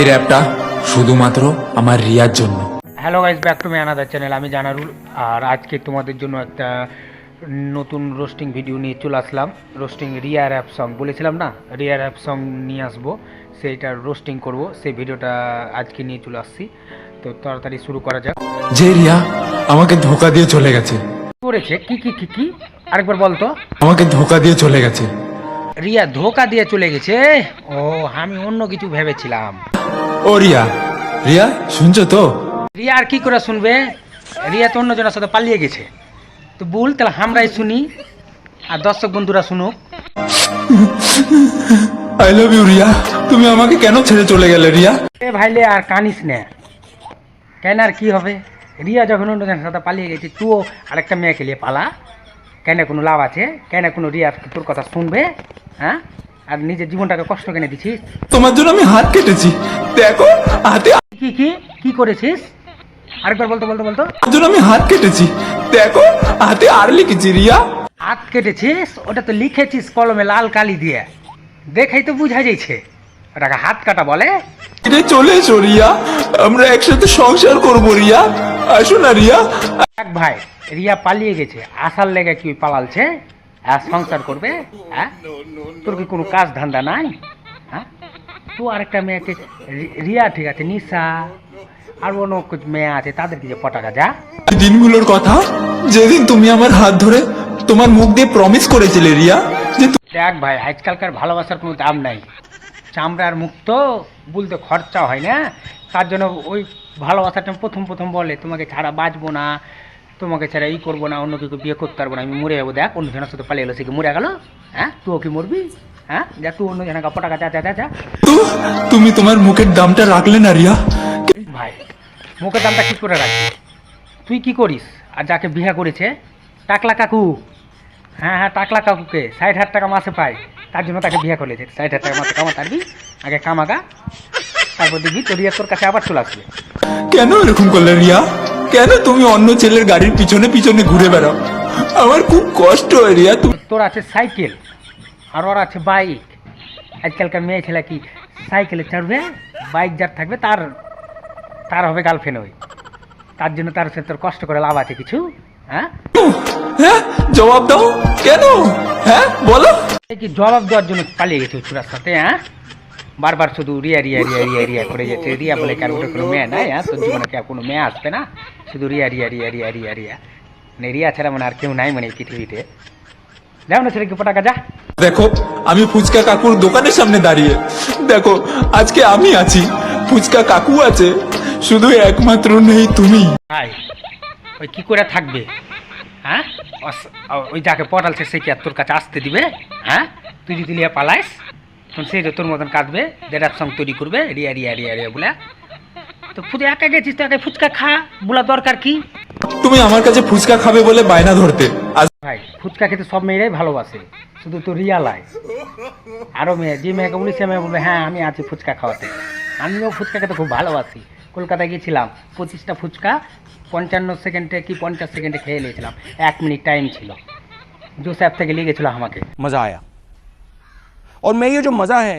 এই র্যাপটা শুধুমাত্র আমার রিয়ার জন্য। Hello guys, back to my another channel. আমি জানারুল, আর আজকে তোমাদের জন্য একটা নতুন রোস্টিং ভিডিও নিয়ে চলে আসলাম। রোস্টিং রিয়া র্যাপ সং বলেছিলাম না, রিয়া র্যাপ সং নিয়ে আসবো, সেইটার রোস্টিং করব। সেই ভিডিওটা আজকে নিয়ে চলে আসছি, তো তাড়াতাড়ি শুরু করা যাক। যে রিয়া আমাকে ধোকা দিয়ে চলে গেছে। করেছে কি কি কি কি আরেকবার বলতো। আমাকে ধোকা দিয়ে চলে গেছে। রিয়া ধোকা দিয়ে চলে গেছে? ও, আমি অন্য কিছু ভেবেছিলাম। ও রিয়া, রিয়া শুনছো তো? রিয়া আর কি করে শুনবে? রিয়া তো অন্যজনের সাথে পালিয়ে গেছে। তো বল তাহলে আমরাই শুনি, আর দর্শক বন্ধুরা শুনুক। আই লাভ ইউ রিয়া, তুমি আমাকে কেন ছেড়ে চলে গেলে রিয়া? এ ভাইলে আর কানিস না, কেন আর কি হবে? রিয়া যখন অন্যজনের সাথে পালিয়ে গেছে, তুইও আরেকটা মেয়েকে নিয়ে পালা। কেন কোনো লাভ আছে? কেন কোনো রিয়া তোর কথা শুনবে? হ্যাঁ, আর নিজের জীবনটাকে কষ্ট কেনে দিছিস? তোমার জন্য আমি হাত কেটেছি, দেখো হাতে। কি কি কি করেছিস? আরেকবার বলতো বলতো বলতো। তোমার জন্য আমি হাত কেটেছি, দেখো হাতে আর লিখেছি রিয়া। হাত কেটেছিস? ওটা তো লিখেছিস কলমে লাল কালি দিয়ে, দেখেই তো বুঝা যাচ্ছে ওটাকে হাত কাটা বলে। রে চলে এসো রিয়া, আমরা একসাথে সংসার করবো রিয়া, আসো না রিয়া। এক ভাই, রিয়া পালিয়ে গেছে, আসার লেগে কি পালালছে? আর সংসার করবে? হ্যাঁ, তোর কি কোনো কাজ ধান্দা নাই? হ্যাঁ, তো আরেকটা মেয়েকে, রিয়া ঠিক আছে, নিশা আর অন্য কিছু মেয়ে আছে, তাদেরকে যে পটাকা যা। দিনগুলোর কথা, যেদিন তুমি আমার হাত ধরে তোমার মুখ দিয়ে প্রমিস করেছিলে রিয়া যে দেখ ভাই, আজকালকার ভালোবাসার কোনো দাম নাই। চামড়ার মুখ তো, বলতে খরচা হয় না। তার জন্য ওই ভালোবাসাটা প্রথম প্রথম বলে তোমাকে ছাড়া বাঁচবো না, তোমাকে ছাড়া এই করবো না, অন্য কেউ বিয়ে করতে পারবো না, আমি মরে যাবো। দেখ অন্যজনের সাথে পালিয়ে গেলো, সে কি মরে গেল? হ্যাঁ, তুইও কি মরবি? হ্যাঁ, যা তুই অন্যজনের পটাকা যা যা যা যা। তুমি তোমার মুখের দামটা রাখলে না রিয়া। ভাই, মুখের দামটা কী করে রাখবি? তুই কি করিস? আর যাকে বিয়ে করেছে টাকলা কাকু, হ্যাঁ হ্যাঁ, টাকলা কাকুকে 60,000 টাকা মাসে পায়, তার জন্য তাকে বিয়ে করেছে। 60,000 টাকা মাসে কামাতে পারবি, আগে কামাগা, তারপর দেখবি তোর রিয়া তোর কাছে আবার চলে আসবে। কেন এরকম করলে রিয়া? কেন তুমি অন্য ছেলের গাড়ির পিছনে পিছনে ঘুরে বেড়াও? আমার খুব কষ্ট হয় রিয়া। তোর আছে সাইকেল আর ওর আছে বাইক। আজকালকার মেয়ে ছেলে কি সাইকেলে চড়বে? বাইক যার থাকবে তার তার হবে গার্লফ্রেন্ড। ওই তার জন্য তার সাথে তোর কষ্ট করে লাভ আছে কিছু? হ্যাঁ হ্যাঁ, জবাব দাও কেন? হ্যাঁ বলো। কি জবাব দেওয়ার জন্য পালিয়ে গেছে চূড়ার সাথে? হ্যাঁ, বারবার শুধু রিয়া রিয়া রিয়া রিয়া রিয়া করে যাচ্ছে। রিয়া বলে কার ওটা কোনো মেয়ে নাই? হ্যাঁ, তোর জীবনে কি আর কোনো মেয়ে আসবে না? শুধু রিয়া রিয়া রিয়া রিয়া রিয়া রিয়া, মানে রিয়া ছাড়া মানে আর কেউ নাই মানে এই পৃথিবীতে। যাও না ছেলেকে পটাকা যা। দেখো, আমি ফুচকা কাকুর দোকানের সামনে দাঁড়িয়ে, দেখো আজকে আমি আছি, ফুচকা কাকু আছে, শুধু একমাত্র নেই তুমি। ভাই, ওই কি করে থাকবে? হ্যাঁ, ওই যাকে পটালছে সে কি আর তোর কাছে আসতে দিবে? হ্যাঁ, তুই যদি লিয়া পালাইস তখন সেই তোর মতন কাঁদবে, দেড়ার সঙ্গ তৈরি করবে রিয়া রিয়া রিয়া রিয়া বলে। তো ফুটে একা গেছিস, তো একা ফুচকা খা, বলা দরকার কি? তুমি আমার কাছে ফুচকা খাবে বলে বায়না ধরতে। ভাই, ফুচকা খেতে সব মেয়েরাই ভালোবাসে, শুধু তো রিয়া লাই। আরও মেয়ে, যে মেয়েকে বলি সে মেয়ে বলবে হ্যাঁ আমি আছি ফুচকা খাওয়াতে। আমিও ফুচকা খেতে খুব ভালোবাসি। কলকাতায় গিয়েছিলাম, 25টা ফুচকা 55 সেকেন্ডে কি 50 সেকেন্ডে খেয়ে নিয়েছিলাম। 1 মিনিট টাইম ছিল। জোস অ্যাপ থেকে নিয়ে গেছিলো আমাকে। मज़ा आया और मैं ये जो मज़ा है